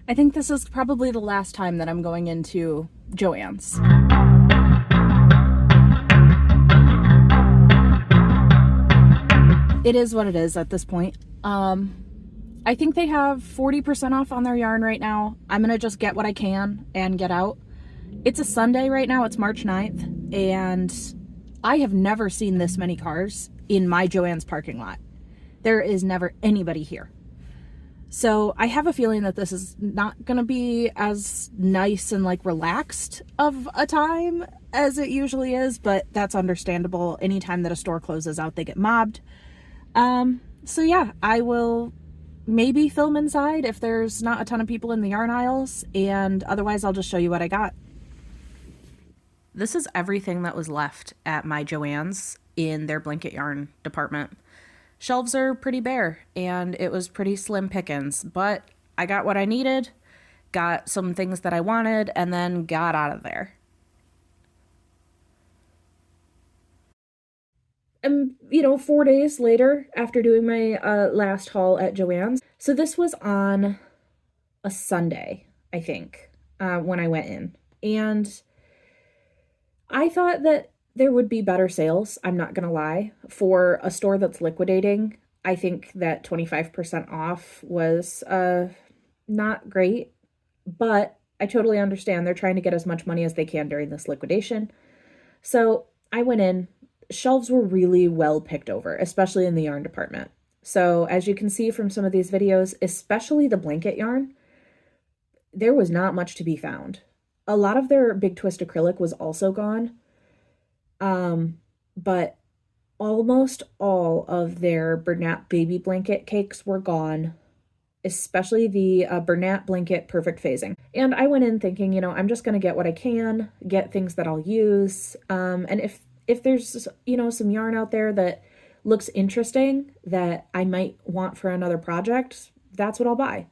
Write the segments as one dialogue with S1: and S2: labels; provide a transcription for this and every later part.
S1: I think this is probably the last time that I'm going into Joann's. It is what it is at this point. I think they have 40% off on their yarn right now. I'm gonna just get what I can and get out. It's a Sunday right now, it's March 9th, and I have never seen this many cars in my Joann's parking lot. There is never anybody here. So I have a feeling that this is not gonna be as nice and like relaxed of a time as it usually is, but that's understandable. Anytime that a store closes out, they get mobbed. So yeah, I will maybe film inside if there's not a ton of people in the yarn aisles, and otherwise I'll just show you what I got. This is everything that was left at my Joann's in their blanket yarn department. Shelves are pretty bare, and it was pretty slim pickings, but I got what I needed, got some things that I wanted, and then got out of there. 4 days later after doing my last haul at Joann's. So this was on a Sunday, I think, when I went in. And I thought that there would be better sales, I'm not gonna lie. For a store that's liquidating, I think that 25% off was not great, but I totally understand they're trying to get as much money as they can during this liquidation. So I went in. Shelves were really well picked over, especially in the yarn department. So as you can see from some of these videos, especially the blanket yarn, there was not much to be found. A lot of their big twist acrylic was also gone, but almost all of their Bernat baby blanket cakes were gone, especially the Bernat blanket perfect phasing. And I went in thinking, I'm just going to get what I can, get things that I'll use, and if there's, some yarn out there that looks interesting that I might want for another project, that's what I'll buy.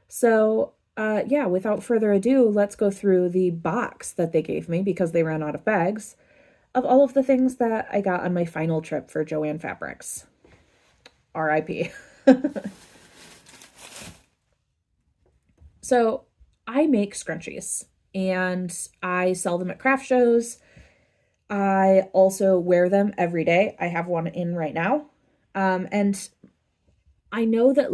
S1: So, yeah, without further ado, let's go through the box that they gave me because they ran out of bags of all of the things that I got on my final trip for Joann Fabrics. RIP. So, I make scrunchies and I sell them at craft shows. I also wear them every day. I have one in right now. And I know that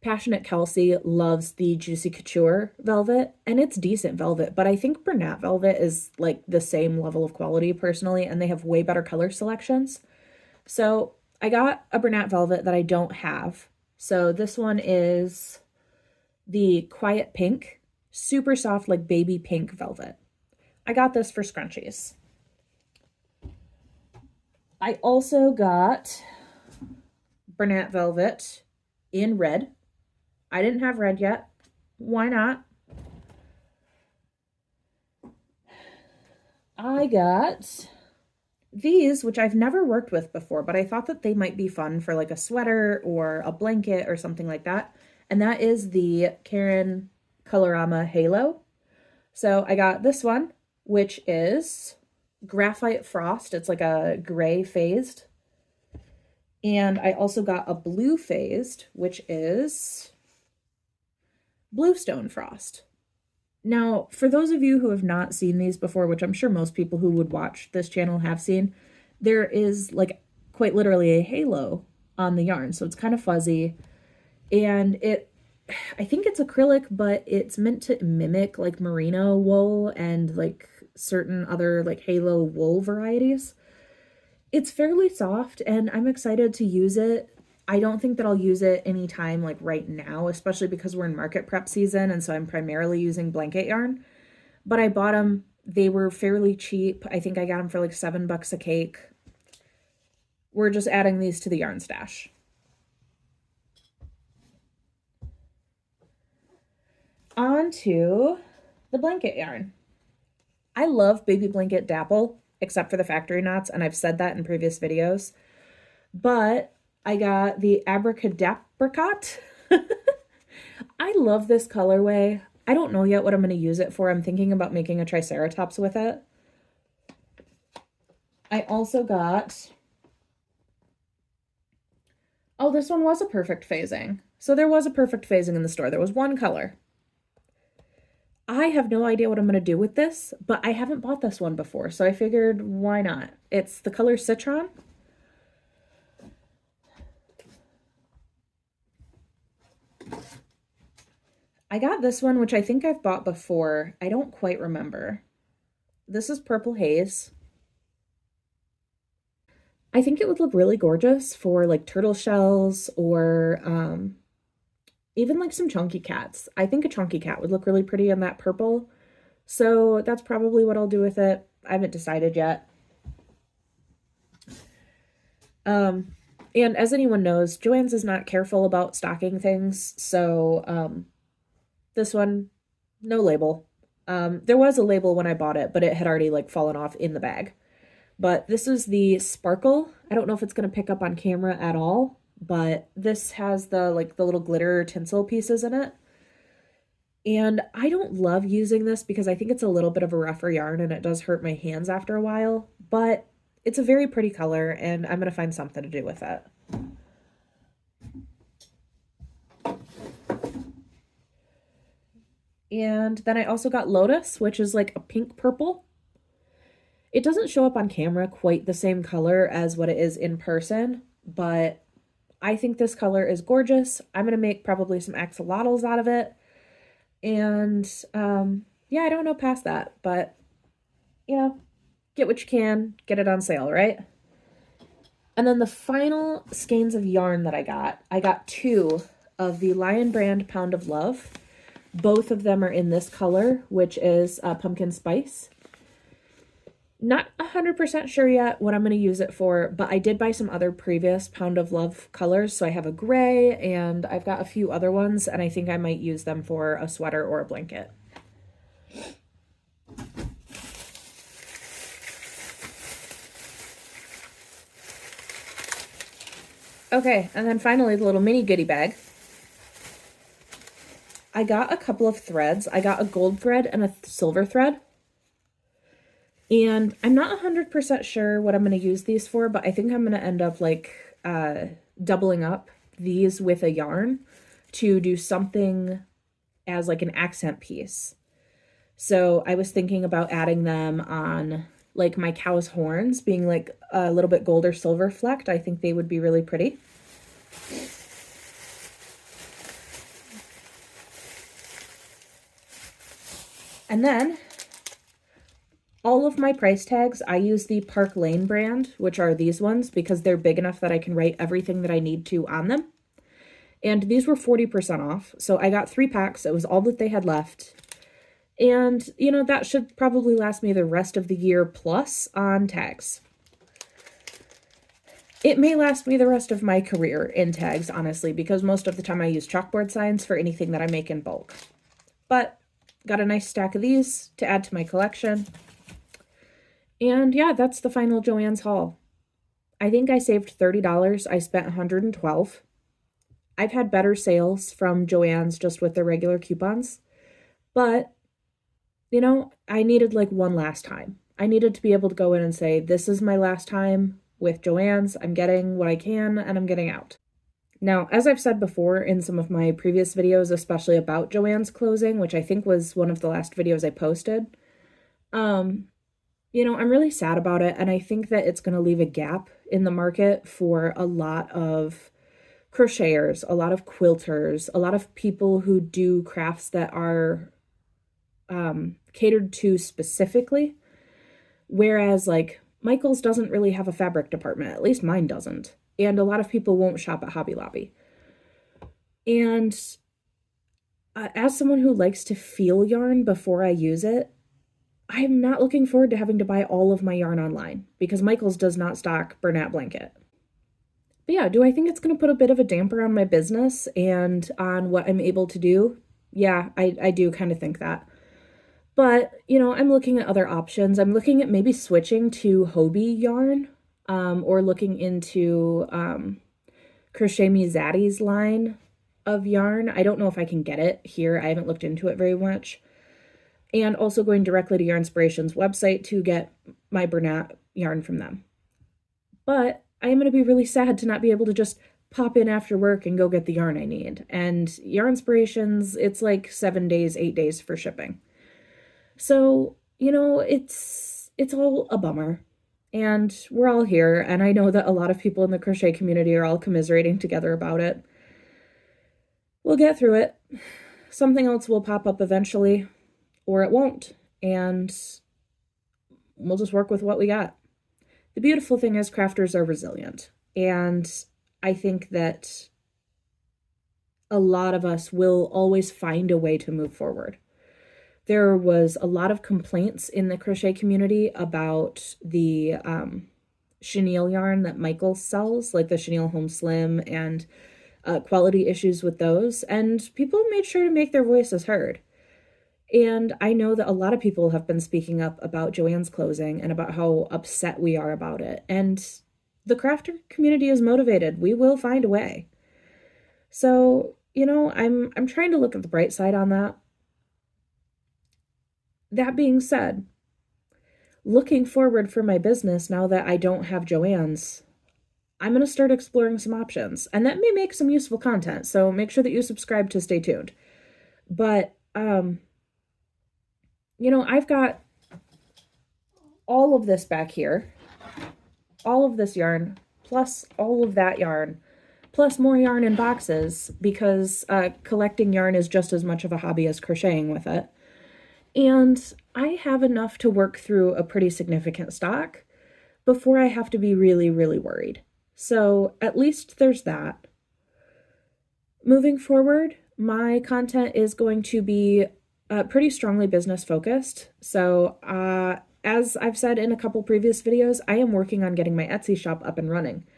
S1: Passionate Kelsey loves the Juicy Couture velvet, and it's decent velvet, but I think Bernat velvet is like the same level of quality personally, and they have way better color selections. So I got a Bernat velvet that I don't have. So this one is the Quiet Pink, super soft, like baby pink velvet. I got this for scrunchies. I also got Bernat velvet in red. I didn't have red yet. Why not? I got these, which I've never worked with before, but I thought that they might be fun for like a sweater or a blanket or something like that. And that is the Karen Colorama Halo. So I got this one, which is Graphite Frost. It's like a gray phased. And I also got a blue phased, which is Bluestone Frost. Now, for those of you who have not seen these before, which I'm sure most people who would watch this channel have seen, there is like quite literally a halo on the yarn. So it's kind of fuzzy. And I think it's acrylic, but it's meant to mimic like merino wool and like certain other like halo wool varieties. It's fairly soft and I'm excited to use it. I don't think that I'll use it anytime like right now, especially because we're in market prep season and so I'm primarily using blanket yarn. But I bought them. They were fairly cheap. I think I got them for like $7 a cake. We're just adding these to the yarn stash. On to the blanket yarn. I love baby blanket dapple, except for the factory knots, and I've said that in previous videos. But I got the Abracadapricot. I love this colorway. I don't know yet what I'm going to use it for. I'm thinking about making a Triceratops with it. I also got Oh, this one was a perfect phasing. So there was a perfect phasing in the store. There was one color. I have no idea what I'm going to do with this, but I haven't bought this one before, so I figured why not? It's the color Citron. I got this one, which I think I've bought before. I don't quite remember. This is Purple Haze. I think it would look really gorgeous for like turtle shells or even like some chunky cats. I think a chunky cat would look really pretty in that purple. So that's probably what I'll do with it. I haven't decided yet. And as anyone knows, Joann's is not careful about stocking things. So this one, no label. There was a label when I bought it, but it had already like fallen off in the bag. But this is the Sparkle. I don't know if it's going to pick up on camera at all, but this has the little glitter tinsel pieces in it. And I don't love using this because I think it's a little bit of a rougher yarn and it does hurt my hands after a while, but it's a very pretty color and I'm going to find something to do with it. And then I also got Lotus, which is like a pink purple. It doesn't show up on camera quite the same color as what it is in person, but I think this color is gorgeous. I'm going to make probably some axolotls out of it. And yeah, I don't know past that, but you know, get what you can, get it on sale, right? And then the final skeins of yarn that I got 2 of the Lion Brand Pound of Love. Both of them are in this color, which is Pumpkin Spice. Not 100% sure yet what I'm going to use it for, but I did buy some other previous Pound of Love colors. So I have a gray and I've got a few other ones, and I think I might use them for a sweater or a blanket. Okay, and then finally the little mini goodie bag. I got a couple of threads. I got a gold thread and a silver thread. And I'm not 100% sure what I'm going to use these for, but I think I'm going to end up like doubling up these with a yarn to do something as like an accent piece. So I was thinking about adding them on like my cow's horns, being like a little bit gold or silver flecked. I think they would be really pretty. And then all of my price tags, I use the Park Lane brand, which are these ones, because they're big enough that I can write everything that I need to on them. And these were 40% off. So I got 3 packs. It was all that they had left. And, you know, that should probably last me the rest of the year plus on tags. It may last me the rest of my career in tags, honestly, because most of the time I use chalkboard signs for anything that I make in bulk. But got a nice stack of these to add to my collection. And yeah, that's the final Joann's haul. I think I saved $30. I spent $112. I've had better sales from Joann's just with their regular coupons. But, you know, I needed like one last time. I needed to be able to go in and say, this is my last time with Joann's. I'm getting what I can and I'm getting out. Now, as I've said before in some of my previous videos, especially about Joann's closing, which I think was one of the last videos I posted, you know, I'm really sad about it, and I think that it's going to leave a gap in the market for a lot of crocheters, a lot of quilters, a lot of people who do crafts that are catered to specifically, whereas like Michael's doesn't really have a fabric department, at least mine doesn't, and a lot of people won't shop at Hobby Lobby. And as someone who likes to feel yarn before I use it, I'm not looking forward to having to buy all of my yarn online because Michael's does not stock Bernat Blanket. But yeah, do I think it's going to put a bit of a damper on my business and on what I'm able to do? Yeah, I do kind of think that. But, you know, I'm looking at other options. I'm looking at maybe switching to Hobie yarn or looking into Crochet Me Zaddy's line of yarn. I don't know if I can get it here. I haven't looked into it very much. And also going directly to Yarnspiration's website to get my Bernat yarn from them. But I am going to be really sad to not be able to just pop in after work and go get the yarn I need. And Yarnspirations, it's like 7 days, 8 days for shipping. So, you know, it's all a bummer. And we're all here, and I know that a lot of people in the crochet community are all commiserating together about it. We'll get through it. Something else will pop up eventually, or it won't, and we'll just work with what we got. The beautiful thing is crafters are resilient, and I think that a lot of us will always find a way to move forward. There was a lot of complaints in the crochet community about the chenille yarn that Michael sells, like the chenille Home Slim, and quality issues with those, and people made sure to make their voices heard. And I know that a lot of people have been speaking up about Joann's closing and about how upset we are about it. And the crafter community is motivated. We will find a way. So, you know, I'm trying to look at the bright side on that. That being said, looking forward for my business now that I don't have Joann's, I'm going to start exploring some options, and that may make some useful content. So make sure that you subscribe to stay tuned. But, you know, I've got all of this back here, all of this yarn, plus all of that yarn, plus more yarn in boxes, because collecting yarn is just as much of a hobby as crocheting with it. And I have enough to work through a pretty significant stock before I have to be really, really worried. So at least there's that. Moving forward, my content is going to be pretty strongly business focused. So as I've said in a couple previous videos, I am working on getting my Etsy shop up and running.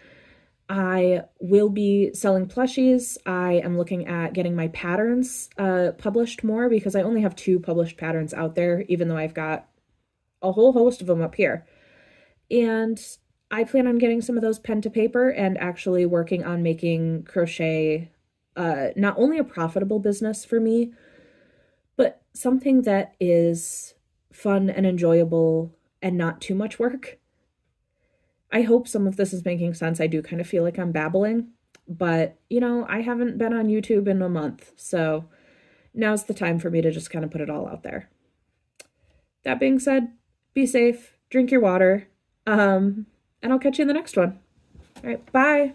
S1: I will be selling plushies. I am looking at getting my patterns published more, because I only have 2 published patterns out there, even though I've got a whole host of them up here. And I plan on getting some of those pen to paper and actually working on making crochet not only a profitable business for me, but something that is fun and enjoyable and not too much work. I hope some of this is making sense. I do kind of feel like I'm babbling, but, you know, I haven't been on YouTube in a month, so now's the time for me to just kind of put it all out there. That being said, be safe, drink your water, and I'll catch you in the next one. All right, bye.